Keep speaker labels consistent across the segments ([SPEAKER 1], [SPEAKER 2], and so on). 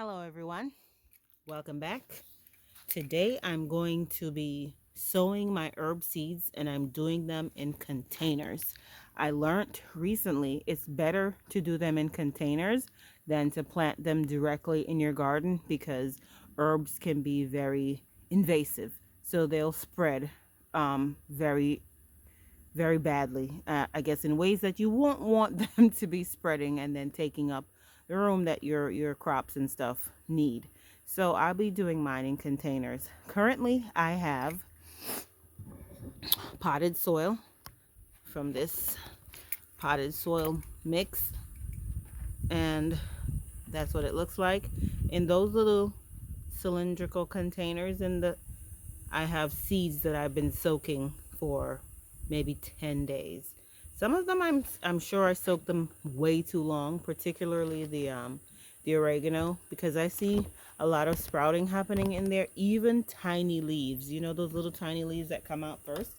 [SPEAKER 1] Hello everyone, welcome back. Today I'm going to be sowing my herb seeds and I'm doing them in containers. I learned recently it's better to do them in containers than to plant them directly in your garden because herbs can be very invasive. So they'll spread very, very badly. I guess in ways that you won't want them to be spreading and then taking up the room that your crops and stuff need. So I'll be doing mine in containers. Currently, I have potted soil from this potted soil mix, and that's what it looks like. In those little cylindrical containers, I have seeds that I've been soaking for maybe 10 days. Some of them I'm sure I soaked them way too long, particularly the oregano, because I see a lot of sprouting happening in there, even tiny leaves. You know those little tiny leaves that come out first?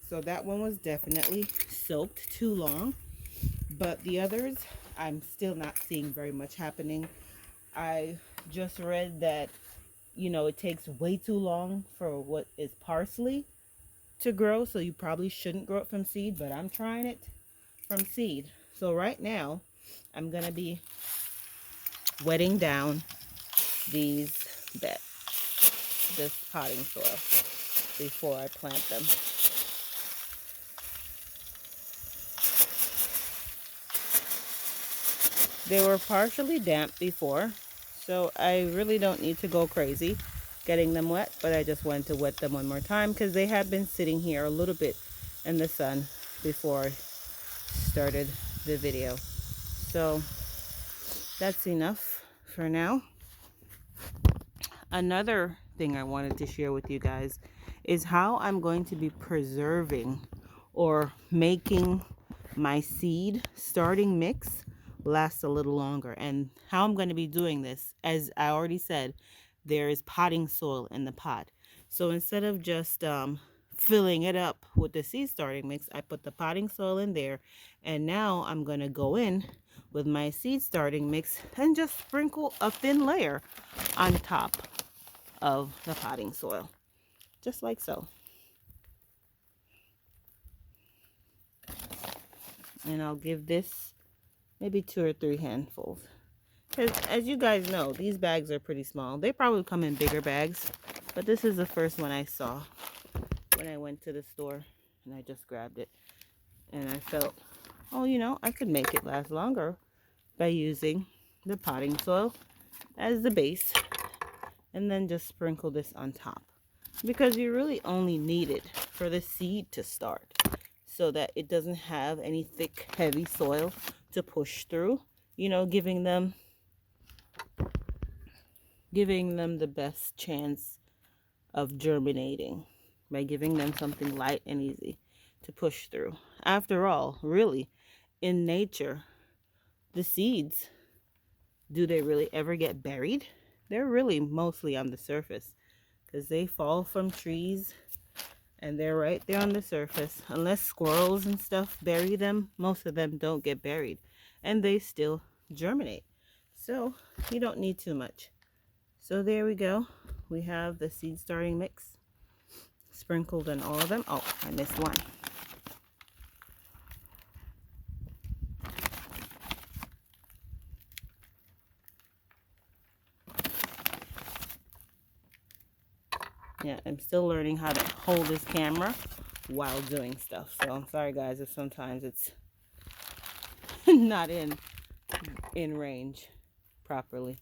[SPEAKER 1] So that one was definitely soaked too long. But the others, I'm still not seeing very much happening. I just read that it takes way too long for what is parsley to grow, so you probably shouldn't grow it from seed, but I'm trying it from seed. So right now, I'm going to be wetting down these beds, this potting soil, before I plant them. They were partially damp before, so I really don't need to go crazy getting them wet, but I just wanted to wet them one more time because they had been sitting here a little bit in the sun before I started the video. So that's enough for now. Another thing I wanted to share with you guys is how I'm going to be preserving or making my seed starting mix last a little longer, and how I'm going to be doing this. As I already said, there is potting soil in the pot, so instead of just filling it up with the seed starting mix, I put the potting soil in there, and now I'm going to go in with my seed starting mix and just sprinkle a thin layer on top of the potting soil, just like so. And I'll give this maybe 2 or 3 handfuls, because as you guys know, these bags are pretty small. They probably come in bigger bags, but this is the first one I saw when I went to the store, and I just grabbed it, and I felt, oh, I could make it last longer by using the potting soil as the base, and then just sprinkle this on top, because you really only need it for the seed to start, so that it doesn't have any thick, heavy soil to push through, giving them the best chance of germinating by giving them something light and easy to push through. After all, really, in nature, the seeds, do they really ever get buried? They're really mostly on the surface, because they fall from trees and they're right there on the surface. Unless squirrels and stuff bury them, most of them don't get buried, and they still germinate. So you don't need too much. So there we go. We have the seed starting mix sprinkled on all of them. Oh, I missed one. Yeah, I'm still learning how to hold this camera while doing stuff. So I'm sorry guys if sometimes it's not in range properly.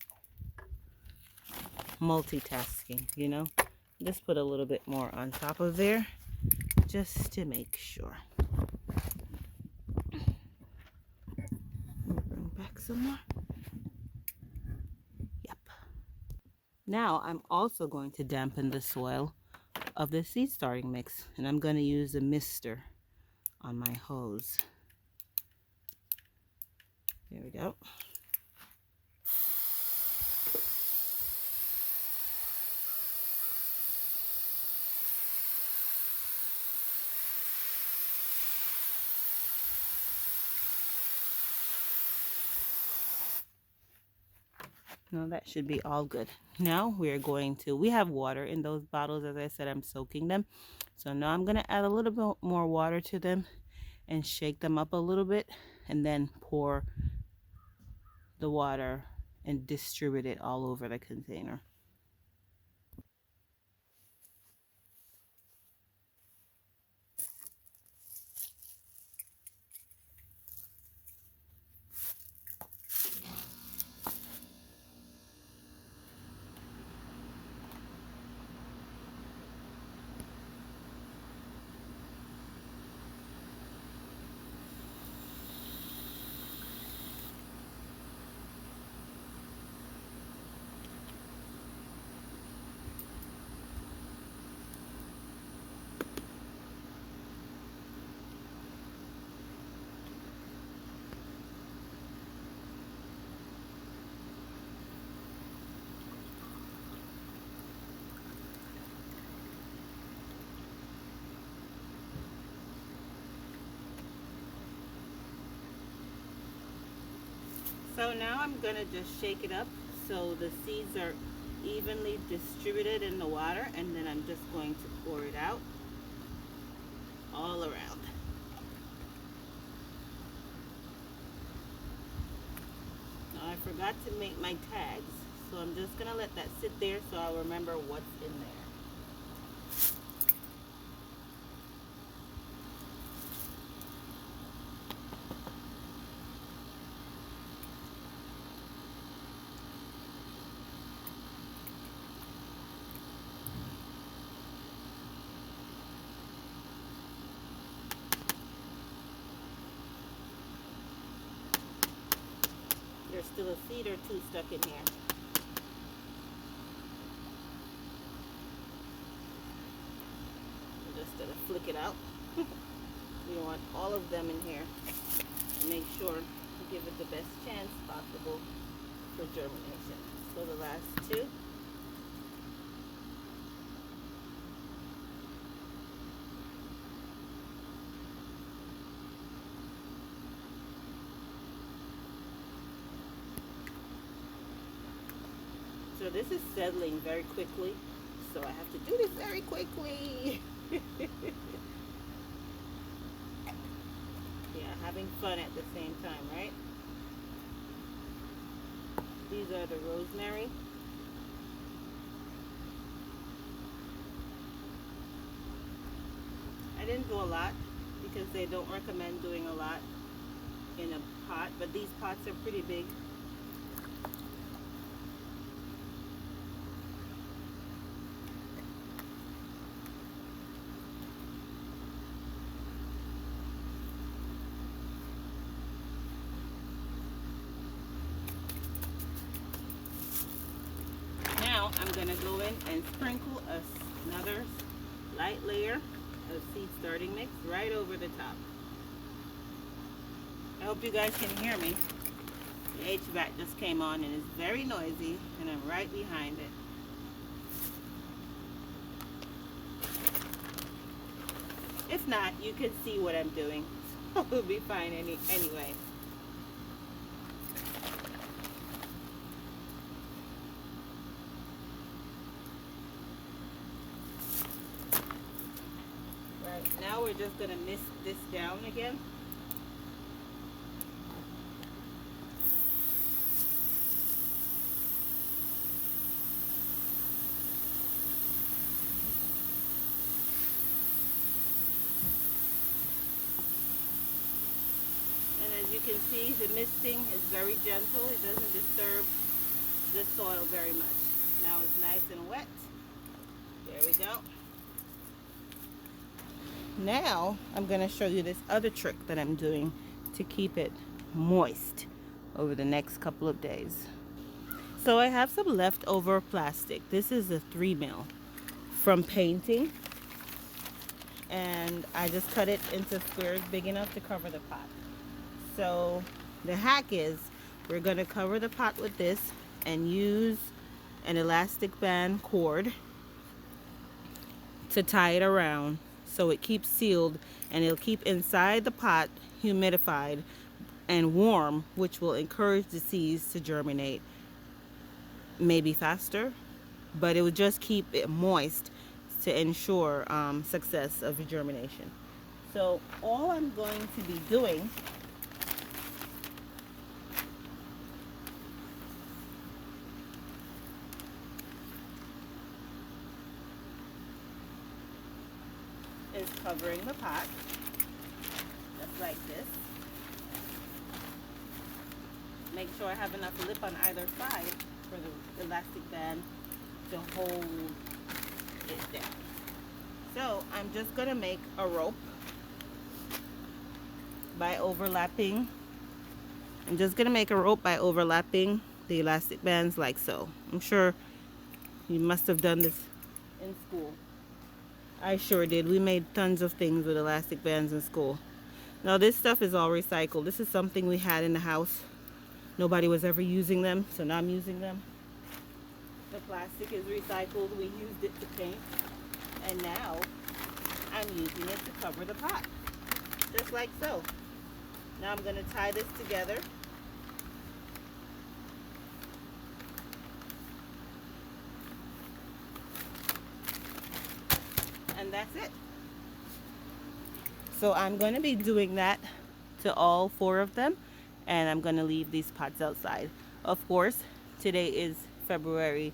[SPEAKER 1] Multitasking, just put a little bit more on top of there just to make sure. Bring back some more. Yep. Now I'm also going to dampen the soil of the seed starting mix, and I'm going to use a mister on my hose. There we go. No, that should be all good. Now we're going to, we have water in those bottles. As I said, I'm soaking them. So now I'm going to add a little bit more water to them and shake them up a little bit and then pour the water and distribute it all over the container. So now I'm going to just shake it up so the seeds are evenly distributed in the water, and then I'm just going to pour it out all around. Now I forgot to make my tags, so I'm just going to let that sit there so I'll remember what's in there. There's still a seed or two stuck in here. I'm just gonna flick it out. We want all of them in here. Make sure to give it the best chance possible for germination. So the last two. So this is settling very quickly, so I have to do this very quickly. Yeah, having fun at the same time, right? These are the rosemary. I didn't do a lot because they don't recommend doing a lot in a pot, but these pots are pretty big. Now I'm going to go in and sprinkle another light layer of seed starting mix right over the top. I hope you guys can hear me. The HVAC just came on and it's very noisy, and I'm right behind it. If not, you can see what I'm doing. So we'll be fine anyway. Right, now we're just going to mist this down again. As you can see, the misting is very gentle. It doesn't disturb the soil very much. Now it's nice and wet. There we go. Now I'm going to show you this other trick that I'm doing to keep it moist over the next couple of days. So I have some leftover plastic. This is a 3 mil from painting, and I just cut it into squares big enough to cover the pot. So the hack is we're going to cover the pot with this and use an elastic band cord to tie it around so it keeps sealed, and it'll keep inside the pot humidified and warm, which will encourage the seeds to germinate maybe faster, but it would just keep it moist to ensure success of germination. So all I'm going to be doing is covering the pot just like this. Make sure I have enough lip on either side for the elastic band to hold it down. So I'm just going to make a rope by overlapping. I'm just going to make a rope by overlapping the elastic bands like so. I'm sure you must have done this in school. I sure did. We made tons of things with elastic bands in school. Now this stuff is all recycled. This is something we had in the house. Nobody was ever using them, so now I'm using them. The plastic is recycled. We used it to paint, and now I'm using it to cover the pot, just like so. Now I'm going to tie this together. And that's it. So I'm going to be doing that to all 4 of them, and I'm going to leave these pots outside. Of course, today is February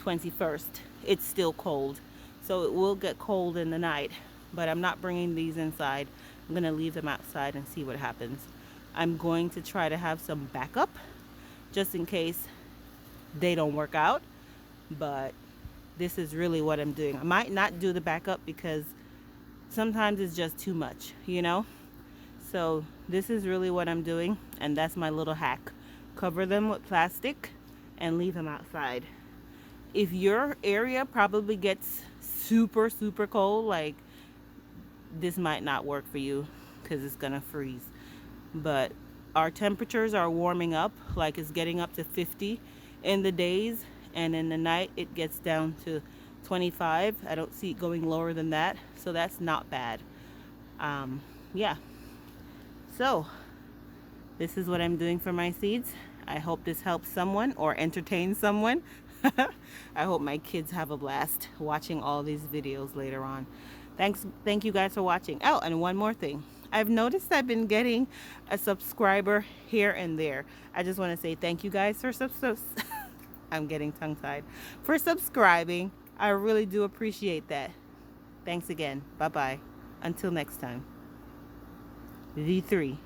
[SPEAKER 1] 21st. It's still cold, so it will get cold in the night, but I'm not bringing these inside. I'm going to leave them outside and see what happens. I'm going to try to have some backup just in case they don't work out, but this is really what I'm doing. I might not do the backup because sometimes it's just too much, you know? So this is really what I'm doing, and that's my little hack. Cover them with plastic and leave them outside. If your area probably gets super cold, like this might not work for you because it's gonna freeze. But our temperatures are warming up, like it's getting up to 50 in the days, and in the night it gets down to 25. I don't see it going lower than that, so that's not bad. Yeah, so this is what I'm doing for my seeds. I hope this helps someone or entertains someone. I hope my kids have a blast watching all these videos later on. Thank you guys for watching. Oh, and one more thing. I've noticed I've been getting a subscriber here and there. I just want to say thank you guys for I'm getting tongue-tied, for subscribing. I really do appreciate that. Thanks again. Bye-bye. Until next time. V3.